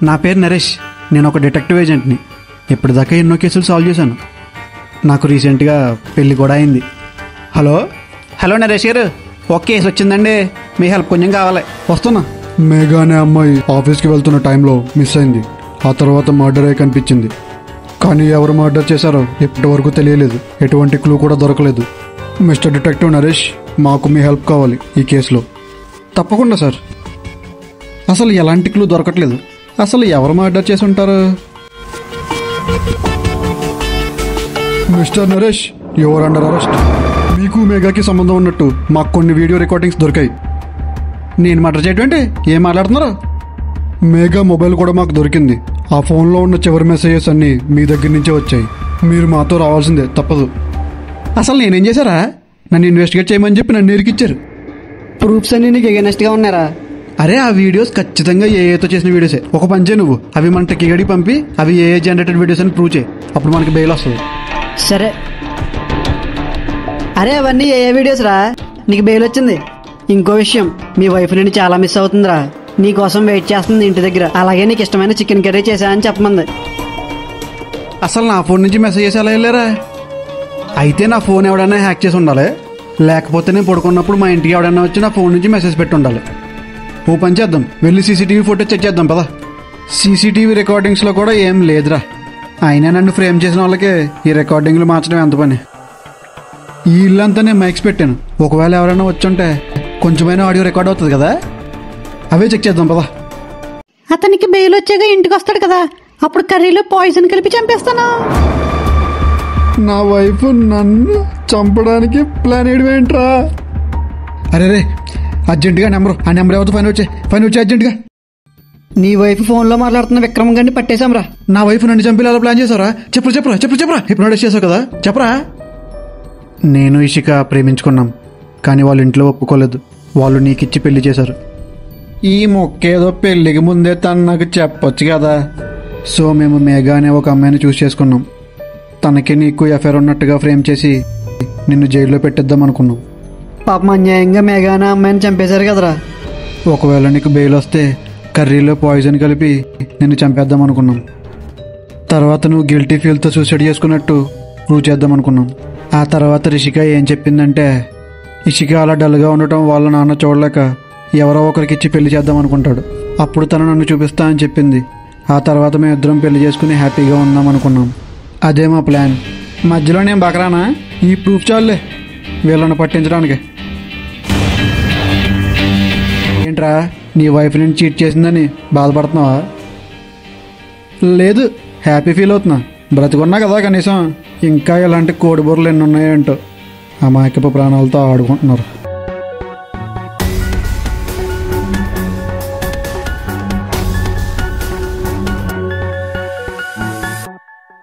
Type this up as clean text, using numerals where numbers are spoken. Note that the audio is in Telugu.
నా పేరు నరేష్. నేను ఒక డిటెక్టివ్ ఏజెంట్ని. ఇప్పటిదాకా ఎన్నో కేసులు సాల్వ్ చేశాను. నాకు రీసెంట్గా పెళ్ళి కూడా అయింది. హలో నరేష్ గారు, ఒక కేసు వచ్చిందండి, మీ హెల్ప్ కొంచెం కావాలి. వస్తున్నా. మేఘా అనే అమ్మాయి ఆఫీస్కి వెళ్తున్న టైంలో మిస్ అయింది. ఆ తర్వాత మర్డర్ అయి కనిపించింది. కానీ ఎవరు మర్డర్ చేశారో ఇప్పటి వరకు తెలియలేదు. ఎటువంటి క్లూ కూడా దొరకలేదు. మిస్టర్ డిటెక్టివ్ నరేష్, మాకు మీ హెల్ప్ కావాలి ఈ కేసులో. తప్పకుండా సార్. అసలు ఎలాంటి క్లూ దొరకట్లేదు. అసలు ఎవరు మర్డర్ చేసి ఉంటారు? Mister Naresh, your under arrest. మీకు మేఘాకి సంబంధం ఉన్నట్టు మాకు కొన్ని వీడియో రికార్డింగ్స్ దొరికాయి. నేను మర్డర్ చేయడం అంటే ఏం మాట్లాడుతున్నారు? మేఘా మొబైల్ కూడా మాకు దొరికింది. ఆ ఫోన్లో ఉన్న చివరి మెసేజెస్ అన్నీ మీ దగ్గర నుంచే వచ్చాయి. మీరు మాతో రావాల్సిందే, తప్పదు. అసలు నేనేం చేశారా? నన్ను ఇన్వెస్టిగేట్ చేయమని చెప్పి నన్ను ఇరికిచ్చారు. ప్రూఫ్స్ అన్ని నీకు ఎగనెస్ట్గా ఉన్నారా? అరే, ఆ వీడియోస్ ఖచ్చితంగా ఏఏతో చేసిన వీడియోసే. ఒక పంచే నువ్వు అవి మన టెక్కిగడికి పంపి అవి ఏఏ జనరేటెడ్ వీడియోస్ అని ప్రూవ్ చేయి. అప్పుడు మనకి బెయిల్ వస్తుంది. సరే. అరే, అవన్నీ ఏ వీడియోస్ రా? నీకు బెయిల్ వచ్చింది. ఇంకో విషయం, మీ వైఫ్ నేను చాలా మిస్ అవుతుందిరా. నీ కోసం వెయిట్ చేస్తుంది ఇంటి దగ్గర. అలాగే నీకు ఇష్టమైన చికెన్ కర్రీ చేశా అని చెప్పమంది. అసలు నా ఫోన్ నుంచి మెసేజెస్ ఎలా వెళ్ళారా? అయితే నా ఫోన్ ఎవడైనా హ్యాక్ చేసి ఉండాలి, లేకపోతే నేను పడుకున్నప్పుడు మా ఇంటికి ఎవడైనా వచ్చి నా ఫోన్ నుంచి మెసేజ్ పెట్టి ఉండాలి. ఓ పని చేద్దాం, వెళ్ళి సీసీటీవీ ఫోటోస్ చెక్ చేద్దాం పదా. సీసీటీవీ రికార్డింగ్స్లో కూడా ఏం లేదురా. అయినా నన్ను ఫ్రేమ్ చేసిన వాళ్ళకి ఈ రికార్డింగ్లు మార్చడం ఎంత పని. ఈ ఇల్లంతా నేను మైక్స్ పెట్టాను. ఒకవేళ ఎవరైనా వచ్చుంటే కొంచెమైనా ఆడియో రికార్డ్ అవుతుంది కదా, అవే చెక్ చేద్దాం పదా. అతనికి బెయిల్ వచ్చాక ఇంటికి వస్తాడు కదా, అప్పుడు కర్రీలో పాయిజన్ కలిపి చంపేస్తాను. నా వైఫ్ నన్ను చంపడానికి ప్లాన్ వేయడం ఏంట్రా? అరే రే, అర్జెంటుగా ఆ నెంబర్ ఎవరితో ఫైన్ వచ్చే అర్జెంటుగా. నీ వైఫ్ ఫోన్లో మాట్లాడుతున్న విక్రమ్ గారిని పట్టేశాంరా. నా వైఫ్ నన్ను చంపేలా ప్లాన్ చేశారా? చెప్పరా హిప్నోటైజ్ చేసావు కదా, చెప్పరా. నేను ఇషిక ప్రేమించుకున్నాం, కానీ వాళ్ళ ఇంట్లో ఒప్పుకోలేదు. వాళ్ళు నీకిచ్చి పెళ్లి చేశారు. ఈ మొక్కేదో పెళ్లికి ముందే తను నాకు చెప్పొచ్చు కదా. సో మేము మేఘా అనే ఒక అమ్మాయిని చూస్ చేసుకున్నాం. తనకి నీకు ఎఫ్ఐఆర్ ఉన్నట్టుగా ఫ్రేమ్ చేసి నిన్ను జైల్లో పెట్టేద్దాం అనుకున్నాం. పాపం అన్యాయంగా మేఘానా అమ్మాయిని చంపేశారు కదరా. ఒకవేళ నీకు బెయిల్ వస్తే కర్రీలో పాయిజన్ కలిపి నిన్ను చంపేద్దాం అనుకున్నాం. తర్వాత నువ్వు గిల్టీ ఫీల్తో సూసైడ్ చేసుకున్నట్టు ప్రూవ్ చేద్దాం అనుకున్నాం. ఆ తర్వాత రిషిక ఏం చెప్పిందంటే, ఇషిక అలా డల్గా ఉండటం వాళ్ళ నాన్న చూడలేక ఎవరో ఒకరికి ఇచ్చి పెళ్లి చేద్దాం అనుకుంటాడు. అప్పుడు తను నన్ను చూపిస్తా అని చెప్పింది. ఆ తర్వాత మేము ఇద్దరం పెళ్లి చేసుకుని హ్యాపీగా ఉందాం అనుకున్నాం. అదే మా ప్లాన్. మధ్యలో నేను బకరానా? ఈ ప్రూఫ్ చాలులే వీళ్ళని పట్టించడానికి. ఏంట్రా, నీ వైఫ్ నేను చీట్ చేసిందని బాధపడుతున్నావా? లేదు, హ్యాపీ ఫీల్ అవుతున్నా. బ్రతికున్నా కదా కనీసం. ఇంకా ఇలాంటి కోడిబూరలు ఎన్ని ఉన్నాయంటో అమాయకపు ప్రాణాలతో ఆడుకుంటున్నారు.